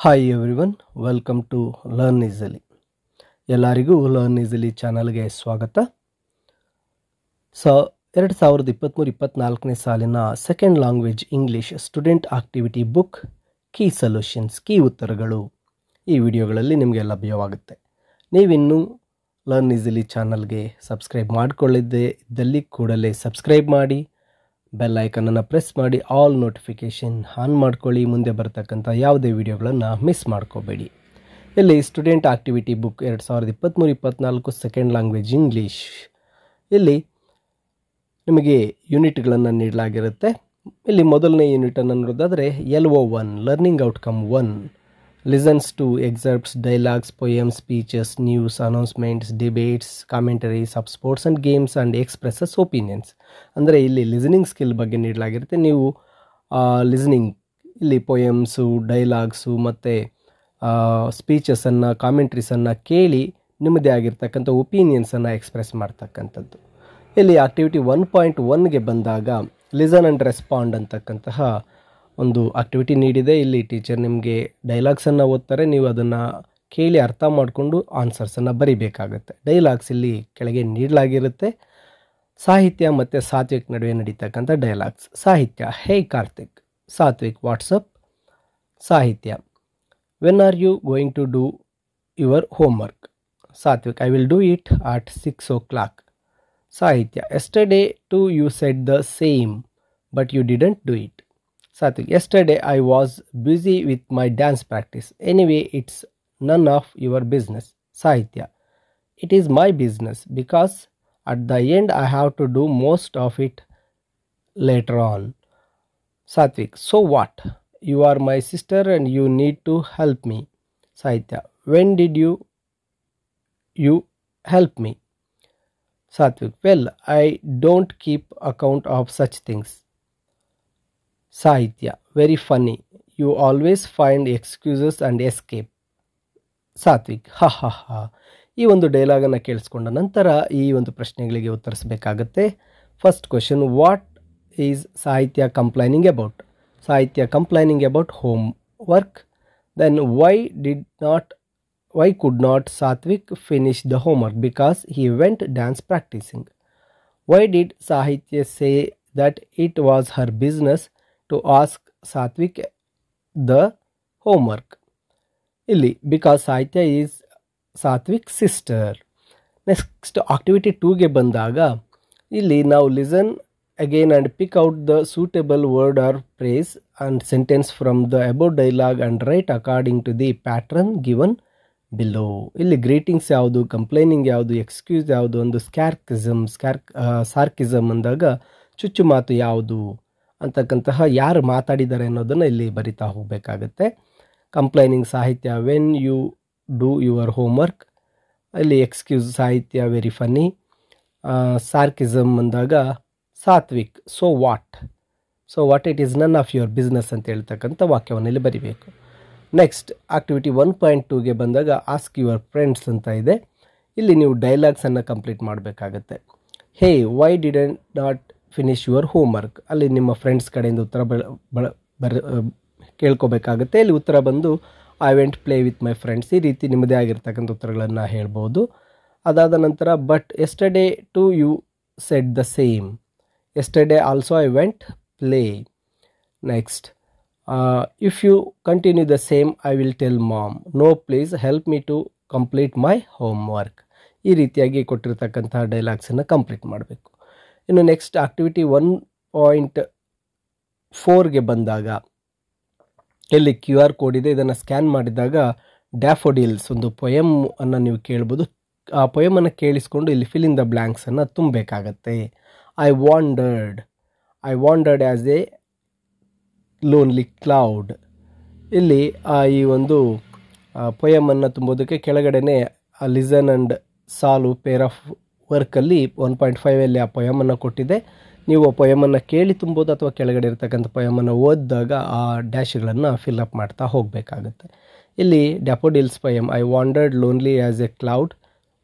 Hi everyone, welcome to learn easily. ಎಲ್ಲರಿಗೂ learn easily ಚಾನಲ್ಗೆ ಸ್ವಾಗತ. 2023-24 ಸಾಲಿನ second language English student activity book key solutions, key ಉತ್ತರಗಳು ಈ ವಿಡಿಯೋಗಳಲ್ಲಿ ನಿಮಗೆ ಲಭ್ಯವಾಗುತ್ತೆ. ನೀವಿನ್ನೂ ಲರ್ನ್ ಈಸಿಲಿ ಚಾನಲ್ಗೆ ಸಬ್ಸ್ಕ್ರೈಬ್ ಮಾಡಿಕೊಳ್ಳಿದ್ದೇ ಇದ್ದಲ್ಲಿ ಕೂಡಲೇ ಸಬ್ಸ್ಕ್ರೈಬ್ ಮಾಡಿ, ಬೆಲ್ ಐಕನನ್ನು ಪ್ರೆಸ್ ಮಾಡಿ, ಆಲ್ ನೋಟಿಫಿಕೇಷನ್ ಆನ್ ಮಾಡ್ಕೊಳ್ಳಿ. ಮುಂದೆ ಬರ್ತಕ್ಕಂಥ ಯಾವುದೇ ವಿಡಿಯೋಗಳನ್ನು ಮಿಸ್ ಮಾಡ್ಕೋಬೇಡಿ. ಇಲ್ಲಿ student activity book 2023-24 second language English, ಇಲ್ಲಿ ನಿಮಗೆ ಯೂನಿಟ್ಗಳನ್ನು ನೀಡಲಾಗಿರುತ್ತೆ. ಇಲ್ಲಿ ಮೊದಲನೇ ಯೂನಿಟನ್ನು ನೋಡೋದಾದರೆ LO1 learning outcome 1 listens to excerpts, dialogues, poems, speeches, news, announcements, debates, commentaries of sports and games and expresses opinions. ಅಂದರೆ ಇಲ್ಲಿ ಲಿಸನಿಂಗ್ ಸ್ಕಿಲ್ ಬಗ್ಗೆ ನೀಡಲಾಗಿರುತ್ತೆ. ನೀವು ಲಿಸನಿಂಗ್ ಇಲ್ಲಿ ಪೊಯಮ್ಸು, ಡೈಲಾಗ್ಸು ಮತ್ತು ಸ್ಪೀಚಸನ್ನು, ಕಾಮೆಂಟ್ರೀಸನ್ನು ಕೇಳಿ ನಿಮ್ಮದೇ ಆಗಿರ್ತಕ್ಕಂಥ ಒಪಿನಿಯನ್ಸನ್ನು ಎಕ್ಸ್ಪ್ರೆಸ್ ಮಾಡ್ತಕ್ಕಂಥದ್ದು. ಇಲ್ಲಿ ಆಕ್ಟಿವಿಟಿ 1.1ಗೆ ಬಂದಾಗ ಲಿಸನ್ ಆ್ಯಂಡ್ ರೆಸ್ಪಾಂಡ್ ಅಂತಕ್ಕಂತಹ ಒಂದು ಆಕ್ಟಿವಿಟಿ ನೀಡಿದೆ. ಇಲ್ಲಿ ಟೀಚರ್ ನಿಮಗೆ ಡೈಲಾಗ್ಸನ್ನು ಓದ್ತಾರೆ, ನೀವು ಅದನ್ನು ಕೇಳಿ ಅರ್ಥ ಮಾಡಿಕೊಂಡು ಆನ್ಸರ್ಸನ್ನು ಬರಿಬೇಕಾಗುತ್ತೆ. ಡೈಲಾಗ್ಸ್ ಇಲ್ಲಿ ಕೆಳಗೆ ನೀಡಲಾಗಿರುತ್ತೆ. ಸಾಹಿತ್ಯ ಮತ್ತು ಸಾತ್ವಿಕ್ ನಡುವೆ ನಡೀತಕ್ಕಂಥ dialogues. Sahitya: hey Karthik. Sathvik: what's up. Sahitya: when are you going to do your homework? Sathvik: I will do it at 6 o'clock. Sahitya: yesterday too you said the same but you didn't do it. Satvik: yesterday I was busy with my dance practice. Anyway, it's none of your business. Sahitya: it is my business because at the end I have to do most of it later on. Satvik: so what? You are my sister and you need to help me. Sahitya: when did you help me? Satvik: well, I don't keep account of such things. ಸಾಹಿತ್ಯ: very funny. You always find excuses and escape. Sathvik: ha ha ಹ. ಈ ಒಂದು ಡೈಲಾಗನ್ನು ಕೇಳಿಸ್ಕೊಂಡ ನಂತರ ಈ ಒಂದು ಪ್ರಶ್ನೆಗಳಿಗೆ ಉತ್ತರಿಸಬೇಕಾಗತ್ತೆ. First question: what is Sahitya complaining about? Sahitya complaining about homework. Then why could not Satvik finish the homework? Because he went dance practising. Why did Sahitya say that it was her business to ask Satvik the homework? ಇಲ್ಲಿ because Sahitya is Satvik sister. Next activity 2ಗೆ ಬಂದಾಗ ಇಲ್ಲಿ ನಾವು listen again and pick out the suitable word or phrase and sentence from the about dialogue and write according to the pattern given below. ಇಲ್ಲಿ greetings ಯಾವುದು, complaining ಯಾವುದು, excuse ಯಾವುದು, ಒಂದು ಸಾರ್ಕಿಸಮ್ ಅಂದಾಗ ಚುಚ್ಚು ಮಾತು ಯಾವುದು ಅಂತಕ್ಕಂತಹ ಯಾರು ಮಾತಾಡಿದ್ದಾರೆ ಅನ್ನೋದನ್ನು ಇಲ್ಲಿ ಬರಿತಾ ಹೋಗಬೇಕಾಗತ್ತೆ. Complaining Sahitya when you do your homework. ಇಲ್ಲಿ excuse Sahitya very funny. Sarcasm ಅಂದಾಗ Sathvik so what it is none of your business ಅಂತ ಹೇಳ್ತಕ್ಕಂಥ ವಾಕ್ಯವನ್ನು ಇಲ್ಲಿ ಬರಿಬೇಕು. ನೆಕ್ಸ್ಟ್ ಆಕ್ಟಿವಿಟಿ 1.2ಗೆ ಬಂದಾಗ ಆಸ್ಕ್ ಯುವರ್ ಫ್ರೆಂಡ್ಸ್ ಅಂತ ಇದೆ. ಇಲ್ಲಿ ನೀವು ಡೈಲಾಗ್ಸನ್ನು ಕಂಪ್ಲೀಟ್ ಮಾಡಬೇಕಾಗತ್ತೆ. Hey why didn't not finish your homework. ಅಲ್ಲಿ ನಿಮ್ಮ ಫ್ರೆಂಡ್ಸ್ ಕಡೆಯಿಂದ ಉತ್ತರ ಕೇಳ್ಕೋಬೇಕಾಗುತ್ತೆ. ಇಲ್ಲಿ ಉತ್ತರ ಬಂದು I went play with my friends. ಈ ರೀತಿ ನಿಮ್ಮದೇ ಆಗಿರ್ತಕ್ಕಂಥ ಉತ್ತರಗಳನ್ನು ಹೇಳ್ಬೋದು. ಅದಾದ ನಂತರ but yesterday too you said the same. Yesterday also I went play. Next if you continue the same I will tell mom. No please help me to complete my homework. ಈ ರೀತಿಯಾಗಿ ಕೊಟ್ಟಿರ್ತಕ್ಕಂಥ ಡೈಲಾಗ್ಸನ್ನು ಕಂಪ್ಲೀಟ್ ಮಾಡಬೇಕು. ಇನ್ನು next activity 1.4ಗೆ ಬಂದಾಗ ಇಲ್ಲಿ QR code ಇದೆ. ಇದನ್ನು scan ಮಾಡಿದಾಗ ಡ್ಯಾಫೋಡಿಲ್ಸ್ ಒಂದು ಪೊಯಮ್ ಅನ್ನು ನೀವು ಕೇಳ್ಬೋದು. ಆ ಪೊಯಮನ್ನು ಕೇಳಿಸ್ಕೊಂಡು ಇಲ್ಲಿ ಫಿಲ್ ಇನ್ ದ ಬ್ಲ್ಯಾಂಕ್ಸನ್ನು ತುಂಬಬೇಕಾಗತ್ತೆ. I wandered as a lonely cloud. ಇಲ್ಲಿ ಈ ಒಂದು ಪೊಯಮನ್ನು ತುಂಬೋದಕ್ಕೆ ಕೆಳಗಡೆನೆ listen and solve pair of ವರ್ಕಲ್ಲಿ 1.5 ಆ ಪೊಯಮನ್ನು ಕೊಟ್ಟಿದೆ. ನೀವು ಆ ಪೊಯಮನ್ನು ಕೇಳಿ ತುಂಬೋದು ಅಥವಾ ಕೆಳಗಡೆ ಇರ್ತಕ್ಕಂಥ ಪೊಯಮನ್ನು ಓದಿದಾಗ ಆ ಡ್ಯಾಶ್ಗಳನ್ನು ಫಿಲ್ಅಪ್ ಮಾಡ್ತಾ ಹೋಗಬೇಕಾಗುತ್ತೆ. ಇಲ್ಲಿ daffodils poem: I wandered lonely as a cloud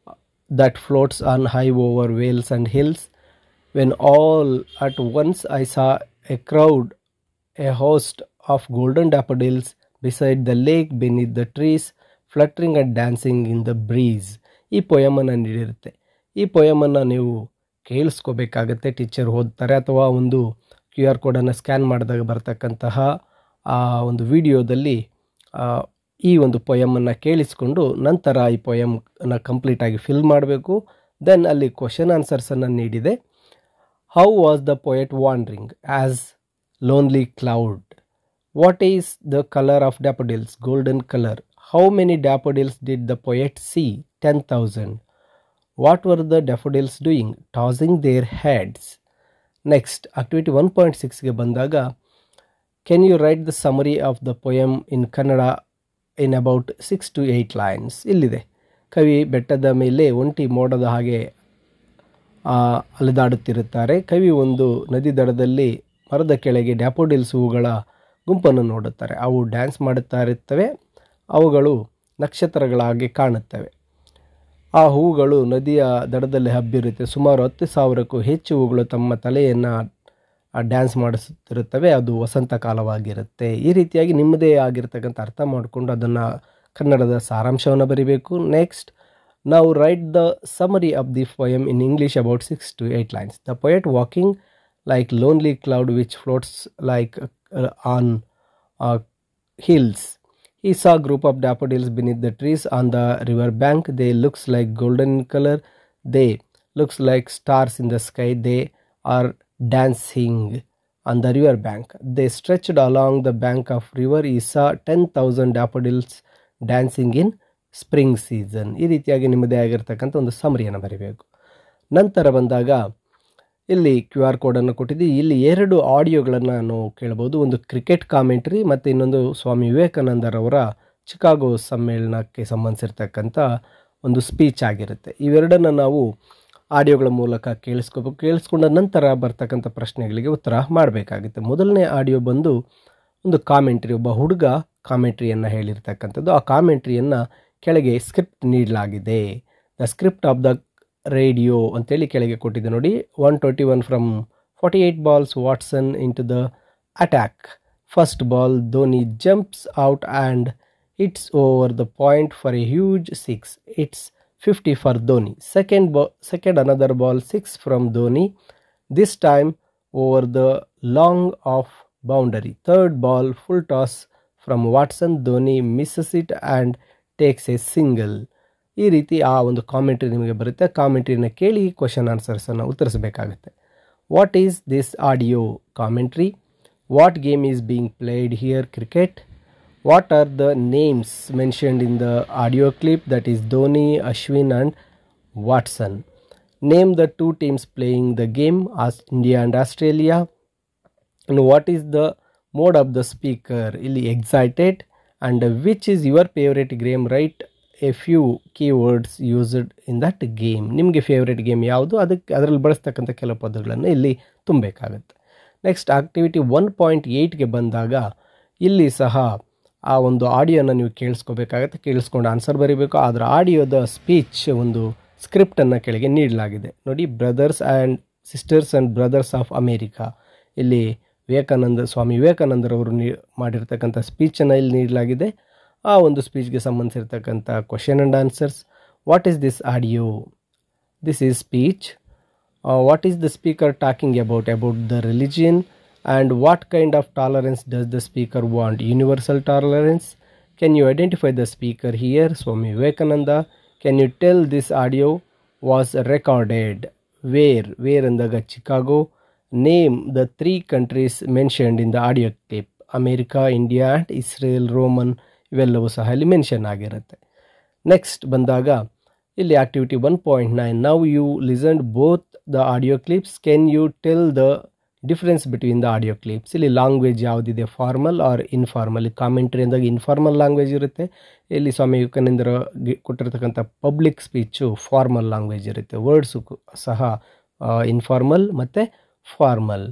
that floats on high over vales and hills. When all at once I saw a crowd, a host of golden daffodils beside the lake, beneath the trees, fluttering and dancing in the breeze. ಈ ಪೊಯಮನ್ನು ನೀಡಿರುತ್ತೆ. ಈ ಪೊಯಮನ್ನು ನೀವು ಕೇಳಿಸ್ಕೋಬೇಕಾಗತ್ತೆ. Teacher ಓದ್ತಾರೆ ಅಥವಾ ಒಂದು QR ಕೋಡನ್ನು scan ಮಾಡಿದಾಗ ಬರ್ತಕ್ಕಂತಹ ಆ ಒಂದು ವಿಡಿಯೋದಲ್ಲಿ ಈ ಒಂದು ಪೊಯಮನ್ನು ಕೇಳಿಸ್ಕೊಂಡು ನಂತರ ಈ ಪೊಯಮನ್ನು ಕಂಪ್ಲೀಟಾಗಿ ಫಿಲ್ ಮಾಡಬೇಕು. ದೆನ್ ಅಲ್ಲಿ ಕ್ವಶನ್ ಆನ್ಸರ್ಸನ್ನು ನೀಡಿದೆ. How was the poet wandering as lonely cloud? What is the color of daffodils? Golden color. How many daffodils did the poet see? 10,000. What were the daffodils doing? Tossing their heads. Next, activity 1.6 ಗೆ ಬಂದಾಗ, can you write the summary of the poem in Kannada in about 6 to 8 lines? ಇಲ್ಲಿದೆ. ಕವಿ ಬೆಟ್ಟದ ಮೇಲೆ ಒಂಟಿ ಮೋಡದ ಹಾಗೆ ಅಲೆದಾಡುತ್ತಿರುತ್ತಾರೆ. ಕವಿ ಒಂದು ನದಿ ದಡದಲ್ಲಿ ಮರದ ಕೆಳಗೆ ಡ್ಯಾಫೋಡಿಲ್ಸ್ ಹೂಗಳ ಗುಂಪನ್ನು ನೋಡುತ್ತಾರೆ. ಅವು ಡ್ಯಾನ್ಸ್ ಮಾಡುತ್ತಾ ಇರುತ್ತವೆ. ಅವುಗಳು ನಕ್ಷತ್ರಗಳಾಗಿ ಕಾಣುತ್ತವೆ. ಆ ಹೂಗಳು ನದಿಯ ದಡದಲ್ಲಿ ಹಬ್ಬಿರುತ್ತೆ. ಸುಮಾರು 10,000ಕ್ಕೂ ಹೆಚ್ಚು ಹೂಗಳು ತಮ್ಮ ತಲೆಯನ್ನು ಡ್ಯಾನ್ಸ್ ಮಾಡಿಸುತ್ತಿರುತ್ತವೆ. ಅದು ವಸಂತ ಕಾಲವಾಗಿರುತ್ತೆ. ಈ ರೀತಿಯಾಗಿ ನಿಮ್ಮದೇ ಆಗಿರ್ತಕ್ಕಂಥ ಅರ್ಥ ಮಾಡಿಕೊಂಡು ಅದನ್ನು ಕನ್ನಡದ ಸಾರಾಂಶವನ್ನು ಬರೀಬೇಕು. ನೆಕ್ಸ್ಟ್, ನಾವು right the summary of the poem in English about 6 to 8 lines. The poet walking like lonely cloud which floats like on hills. He saw a group of daffodils beneath the trees on the river bank. They looks like golden in color. They looks like stars in the sky. They are dancing on the river bank. They stretched along the bank of river. He saw 10,000 daffodils dancing in spring season. ಈ ರೀತಿಯಾಗಿ ನಿಮ್ಮದೇ ಆಗಿರ್ತಕ್ಕಂಥ ಒಂದು ಸಮರಿಯನ್ನು ಬರೀಬೇಕು. ನಂತರ ಬಂದಾಗ ಇಲ್ಲಿ QR ಕೋಡನ್ನು ಕೊಟ್ಟಿದ್ದು. ಇಲ್ಲಿ 2 ಆಡಿಯೋಗಳನ್ನು ನಾವು ಕೇಳಬಹುದು. ಒಂದು ಕ್ರಿಕೆಟ್ ಕಾಮೆಂಟ್ರಿ ಮತ್ತು ಇನ್ನೊಂದು ಸ್ವಾಮಿ ವಿವೇಕಾನಂದರವರ ಚಿಕಾಗೋ ಸಮ್ಮೇಳನಕ್ಕೆ ಸಂಬಂಧಿಸಿರ್ತಕ್ಕಂಥ ಒಂದು ಸ್ಪೀಚ್ ಆಗಿರುತ್ತೆ. ಇವೆರಡನ್ನು ನಾವು ಆಡಿಯೋಗಳ ಮೂಲಕ ಕೇಳಿಸ್ಕೋಬೇಕು. ಕೇಳಿಸ್ಕೊಂಡ ನಂತರ ಬರ್ತಕ್ಕಂಥ ಪ್ರಶ್ನೆಗಳಿಗೆ ಉತ್ತರ ಮಾಡಬೇಕಾಗುತ್ತೆ. ಮೊದಲನೇ ಆಡಿಯೋ ಬಂದು ಒಂದು ಕಾಮೆಂಟ್ರಿ, ಒಬ್ಬ ಹುಡುಗ ಕಾಮೆಂಟ್ರಿಯನ್ನು ಹೇಳಿರ್ತಕ್ಕಂಥದ್ದು. ಆ ಕಾಮೆಂಟ್ರಿಯನ್ನು ಕೆಳಗೆ ಸ್ಕ್ರಿಪ್ಟ್ ನೀಡಲಾಗಿದೆ. The script of the radio ಅಂತೇಳಿ ಕೆಳಗೆ ಕೊಟ್ಟಿದೆ ನೋಡಿ. 121 from 48 balls, Watson into the attack. First ball, Dhoni jumps out and it's over the point for a huge 6. It's 50 for Dhoni. Second another ball, 6 from Dhoni, this time over the long off boundary. Third ball, full toss from Watson, Dhoni misses it and takes a single. ಈ ರೀತಿ ಆ ಒಂದು commentary ನಿಮಗೆ ಬರುತ್ತೆ. ಕಾಮೆಂಟ್ರಿನ ಕೇಳಿ question ಆನ್ಸರ್ಸನ್ನು ಉತ್ತರಿಸಬೇಕಾಗುತ್ತೆ. What is this audio commentary? What game is being played here? Cricket. What are the names mentioned in the audio clip? That is Dhoni, Ashwin and Watson. Name the 2 teams playing the game, India and Australia. And what is the mode of the speaker? ಇಲ್ಲಿ excited. And which is your favourite game? Write a few keywords used in that game. ನಿಮಗೆ favourite game ಯಾವುದು, ಅದರಲ್ಲಿ ಬಳಸ್ತಕ್ಕಂಥ ಕೆಲವು ಪದಗಳನ್ನು ಇಲ್ಲಿ ತುಂಬಬೇಕಾಗುತ್ತೆ. Next, activity 1.8ಗೆ ಬಂದಾಗ ಇಲ್ಲಿ ಸಹ ಆ ಒಂದು ಆಡಿಯೋನ ನೀವು ಕೇಳಿಸ್ಕೋಬೇಕಾಗತ್ತೆ. ಕೇಳಿಸ್ಕೊಂಡು ಆನ್ಸರ್ ಬರೀಬೇಕು. ಅದರ ಆಡಿಯೋದ ಸ್ಪೀಚ್ ಒಂದು ಸ್ಕ್ರಿಪ್ಟನ್ನು ಕೆಳಗೆ ನೀಡಲಾಗಿದೆ ನೋಡಿ. Brothers and sisters and brothers of America. ಇಲ್ಲಿ ಸ್ವಾಮಿ ವಿವೇಕಾನಂದರವರು ಮಾಡಿರ್ತಕ್ಕಂಥ ಸ್ಪೀಚನ್ನು ಇಲ್ಲಿ ನೀಡಲಾಗಿದೆ. ಆ ಒಂದು ಸ್ಪೀಚ್ಗೆ ಸಂಬಂಧಿಸಿರ್ತಕ್ಕಂಥ question and answers. What is this audio? This is speech. What is the speaker talking about the religion? And what kind of tolerance does the speaker want? Universal tolerance. Can you identify the speaker here? Swami Vivekananda. Can you tell this audio was recorded where ಅಂದಾಗ Chicago. Name the 3 countries mentioned in the audio clip. America, India and Israel, Roman. ಇವೆಲ್ಲವೂ ಸಹ ಇಲ್ಲಿ mention ಆಗಿರುತ್ತೆ. Next ಬಂದಾಗ ಇಲ್ಲಿ activity 1.9. Now you listened both the audio clips. Can you tell the difference between the audio clips? ಇಲ್ಲಿ language ಯಾವುದಿದೆ, formal or informal? Commentary ಅಂದಾಗ informal language ಇರುತ್ತೆ. ಇಲ್ಲಿ ಸ್ವಾಮಿ ವಿವೇಕಾನಂದರ ಕೊಟ್ಟಿರ್ತಕ್ಕಂಥ ಪಬ್ಲಿಕ್ ಸ್ಪೀಚು ಫಾರ್ಮಲ್ ಲ್ಯಾಂಗ್ವೇಜ್ ಇರುತ್ತೆ. ವರ್ಡ್ಸು ಸಹ ಇನ್ಫಾರ್ಮಲ್ ಮತ್ತು ಫಾರ್ಮಲ್.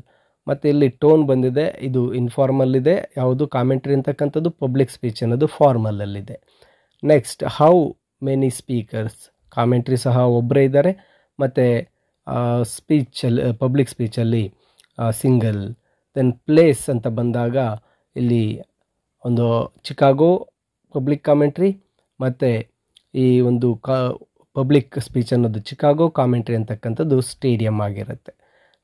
ಮತ್ತು ಇಲ್ಲಿ ಟೋನ್ ಬಂದಿದೆ, ಇದು ಇನ್ಫಾರ್ಮಲ್ ಇದೆ. ಯಾವುದು ಕಾಮೆಂಟ್ರಿ ಅಂತಕ್ಕಂಥದ್ದು, ಪಬ್ಲಿಕ್ ಸ್ಪೀಚ್ ಅನ್ನೋದು ಫಾರ್ಮಲಲ್ಲಿದೆ. Next, how many speakers? Commentary ಸಹ ಒಬ್ಬರೇ ಇದ್ದಾರೆ. ಮತ್ತು ಸ್ಪೀಚಲ್ಲಿ ಪಬ್ಲಿಕ್ ಸ್ಪೀಚಲ್ಲಿ ಸಿಂಗಲ್. ದೆನ್ ಪ್ಲೇಸ್ ಅಂತ ಬಂದಾಗ ಇಲ್ಲಿ ಒಂದು ಚಿಕಾಗೋ ಪಬ್ಲಿಕ್ ಕಾಮೆಂಟ್ರಿ ಮತ್ತು ಈ ಒಂದು ಪಬ್ಲಿಕ್ ಸ್ಪೀಚ್ ಅನ್ನೋದು ಚಿಕಾಗೋ, ಕಾಮೆಂಟ್ರಿ ಅಂತಕ್ಕಂಥದ್ದು ಸ್ಟೇಡಿಯಂ ಆಗಿರುತ್ತೆ.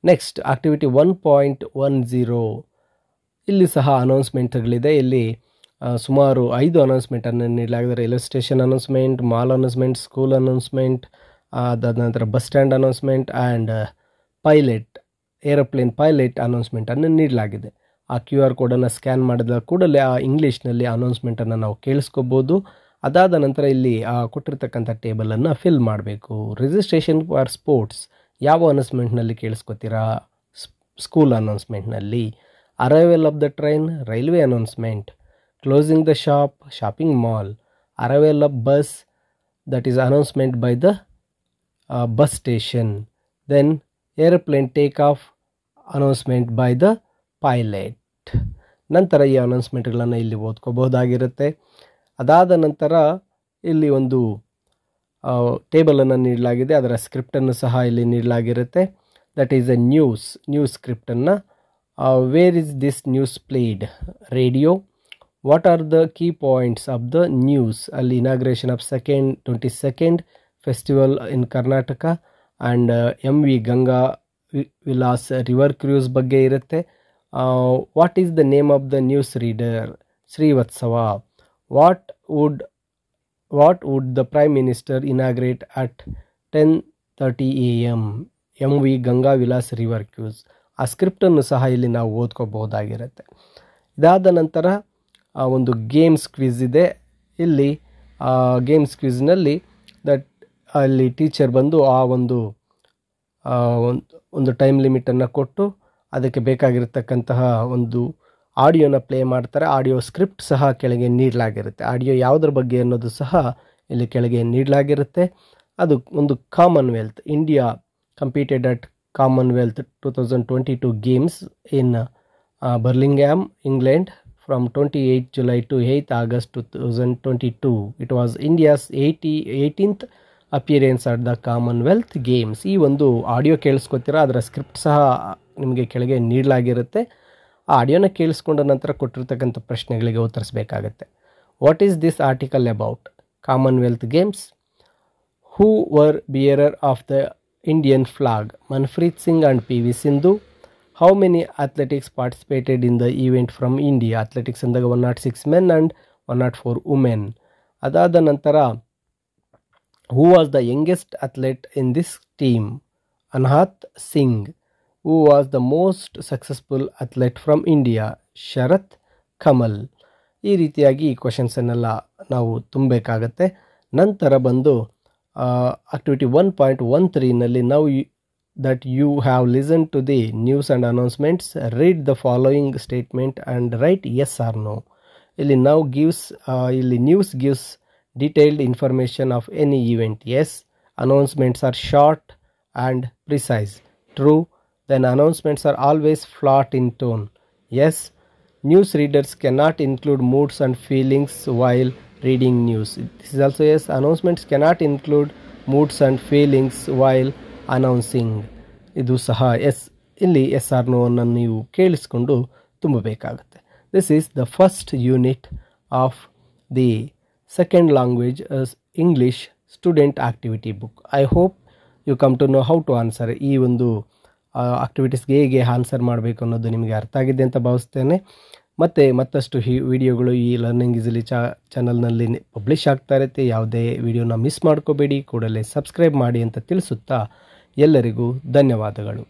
ನೆಕ್ಸ್ಟ್ ಆಕ್ಟಿವಿಟಿ 1.10 ಇಲ್ಲಿ ಸಹ ಅನೌನ್ಸ್ಮೆಂಟ್ಗಳಿದೆ. ಇಲ್ಲಿ ಸುಮಾರು 5 ಅನೌನ್ಸ್ಮೆಂಟನ್ನು ನೀಡಲಾಗಿದೆ. Railway station announcement, mall announcement, school announcement, ಅದಾದ ನಂತರ bus stand announcement and aeroplane pilot ಅನೌನ್ಸ್ಮೆಂಟನ್ನು ನೀಡಲಾಗಿದೆ. ಆ QR ಕೋಡನ್ನು ಸ್ಕ್ಯಾನ್ ಮಾಡಿದ ಕೂಡಲೇ ಆ ಇಂಗ್ಲೀಷ್ನಲ್ಲಿ ಅನೌನ್ಸ್ಮೆಂಟನ್ನು ನಾವು ಕೇಳಿಸ್ಕೋಬೋದು. ಅದಾದ ನಂತರ ಇಲ್ಲಿ ಕೊಟ್ಟಿರ್ತಕ್ಕಂಥ ಟೇಬಲನ್ನು ಫಿಲ್ ಮಾಡಬೇಕು. ರಿಜಿಸ್ಟ್ರೇಷನ್ ಫಾರ್ ಸ್ಪೋರ್ಟ್ಸ್ ಯಾವ ಅನೌನ್ಸ್ಮೆಂಟ್ನಲ್ಲಿ ಕೇಳಿಸ್ಕೊತೀರಾ? ಸ್ಕೂಲ್ ಅನೌನ್ಸ್ಮೆಂಟ್ನಲ್ಲಿ. Arrival of the train, railway announcement. Closing the shop, shopping mall. Arrival of bus, that is announcement by the bus station. Then aeroplane take off, announcement by the pilot. ನಂತರ ಈ ಅನೌನ್ಸ್ಮೆಂಟ್ಗಳನ್ನು ಇಲ್ಲಿ ಓದ್ಕೋಬಹುದಾಗಿರುತ್ತೆ. ಅದಾದ ನಂತರ ಇಲ್ಲಿ ಒಂದು ಟೇಬಲನ್ನು ನೀಡಲಾಗಿದೆ, ಅದರ ಸ್ಕ್ರಿಪ್ಟನ್ನು ಸಹ ಇಲ್ಲಿ ನೀಡಲಾಗಿರುತ್ತೆ. ದಟ್ ಈಸ್ ಎ ನ್ಯೂಸ್ ಸ್ಕ್ರಿಪ್ಟನ್ನು. Where is this news played? Radio. What are the key points of the news? ಅಲ್ಲಿ inauguration of 22nd festival in Karnataka and MV Ganga Vilas river cruise ಬಗ್ಗೆ ಇರುತ್ತೆ. What is the name of the news reader? Srivatsava. What would the prime minister inaugurate at 10:30 AM? MV Ganga Vilas river cruise. ಆ ಸ್ಕ್ರಿಪ್ಟನ್ನು ಸಹ ಇಲ್ಲಿ ನಾವು ಓದ್ಕೋಬಹುದಾಗಿರುತ್ತೆ. ಇದಾದ ನಂತರ ಒಂದು ಗೇಮ್ಸ್ ಕ್ವಿಝ್ ಇದೆ. ಇಲ್ಲಿ ಗೇಮ್ಸ್ ಕ್ವಿಝ್ನಲ್ಲಿ ಅಲ್ಲಿ ಟೀಚರ್ ಬಂದು ಆ ಒಂದು ಟೈಮ್ ಲಿಮಿಟನ್ನು ಕೊಟ್ಟು ಅದಕ್ಕೆ ಬೇಕಾಗಿರತಕ್ಕಂತಹ ಒಂದು ಆಡಿಯೋನ ಪ್ಲೇ ಮಾಡ್ತಾರೆ. ಆಡಿಯೋ ಸ್ಕ್ರಿಪ್ಟ್ ಸಹ ಕೆಳಗೆ ನೀಡಲಾಗಿರುತ್ತೆ. ಆಡಿಯೋ ಯಾವುದ್ರ ಬಗ್ಗೆ ಅನ್ನೋದು ಸಹ ಇಲ್ಲಿ ಕೆಳಗೆ ನೀಡಲಾಗಿರುತ್ತೆ. ಅದು ಒಂದು commonwealth. India competed at commonwealth 2022 games in Birmingham, England from 28 July to 8 August 2022. It was India's 18th appearance at the Commonwealth games. ಈ ಒಂದು ಆಡಿಯೋ ಕೇಳಿಸ್ಕೊತೀರಾ, ಅದರ ಸ್ಕ್ರಿಪ್ಟ್ ಸಹ ನಿಮಗೆ ಕೆಳಗೆ ನೀಡಲಾಗಿರುತ್ತೆ. ಆ ಆಡಿಯೋನ ಕೇಳಿಸ್ಕೊಂಡ ನಂತರ ಕೊಟ್ಟಿರ್ತಕ್ಕಂಥ ಪ್ರಶ್ನೆಗಳಿಗೆ ಉತ್ತರಿಸಬೇಕಾಗತ್ತೆ. What is this article about? Commonwealth games. Who were bearer of the Indian flag? Manpreet Singh and PV Sindhu. How many athletics participated in the event from India? Athletics ಅಂದಾಗ 106 men ಆ್ಯಂಡ್ 104 women. ಅದಾದ ನಂತರ who was the youngest athlete in this team? Anhat Singh. Who was the most successful athlete from India? Sharath Kamal. ಈ ರೀತಿಯಾಗಿ ಈ ಕ್ವಶನ್ಸನ್ನೆಲ್ಲ ನಾವು ತುಂಬಬೇಕಾಗತ್ತೆ. ನಂತರ ಬಂದು activity 1.13ನಲ್ಲಿ ನಾವು that you have listened to the news and announcements, read the following statement and write yes or no. ಇಲ್ಲಿ news gives detailed information of any event. Yes. Announcements are short and precise. True. Then announcements are always flat in tone. Yes. News readers cannot include moods and feelings while reading news. This is also yes. Announcements cannot include moods and feelings while announcing. ಇದು ಸಹ S. ಇಲ್ಲಿ S R no ಅನ್ನು ನೀವು ಕೇಳಿಸ್ಕೊಂಡು ತುಂಬಬೇಕಾಗುತ್ತೆ. This is the first unit of the second language English student activity book. I hope you come to know how to answer. ಈ ಒಂದು ಆಕ್ಟಿವಿಟೀಸ್ಗೆ ಹೇಗೆ ಆನ್ಸರ್ ಮಾಡಬೇಕು ಅನ್ನೋದು ನಿಮಗೆ ಅರ್ಥ ಆಗಿದೆ ಅಂತ ಭಾವಿಸ್ತೇನೆ. ಮತ್ತಷ್ಟು ವಿಡಿಯೋಗಳು ಈ ಲರ್ನಿಂಗ್ ಈಸಿಲಿ ಚಾನಲ್ನಲ್ಲಿ ಪಬ್ಲಿಷ್ ಆಗ್ತಾ ಇರುತ್ತೆ. ಯಾವುದೇ ವಿಡಿಯೋನ ಮಿಸ್ ಮಾಡ್ಕೋಬೇಡಿ, ಕೂಡಲೇ ಸಬ್ಸ್ಕ್ರೈಬ್ ಮಾಡಿ ಅಂತ ತಿಳಿಸುತ್ತಾ ಎಲ್ಲರಿಗೂ ಧನ್ಯವಾದಗಳು.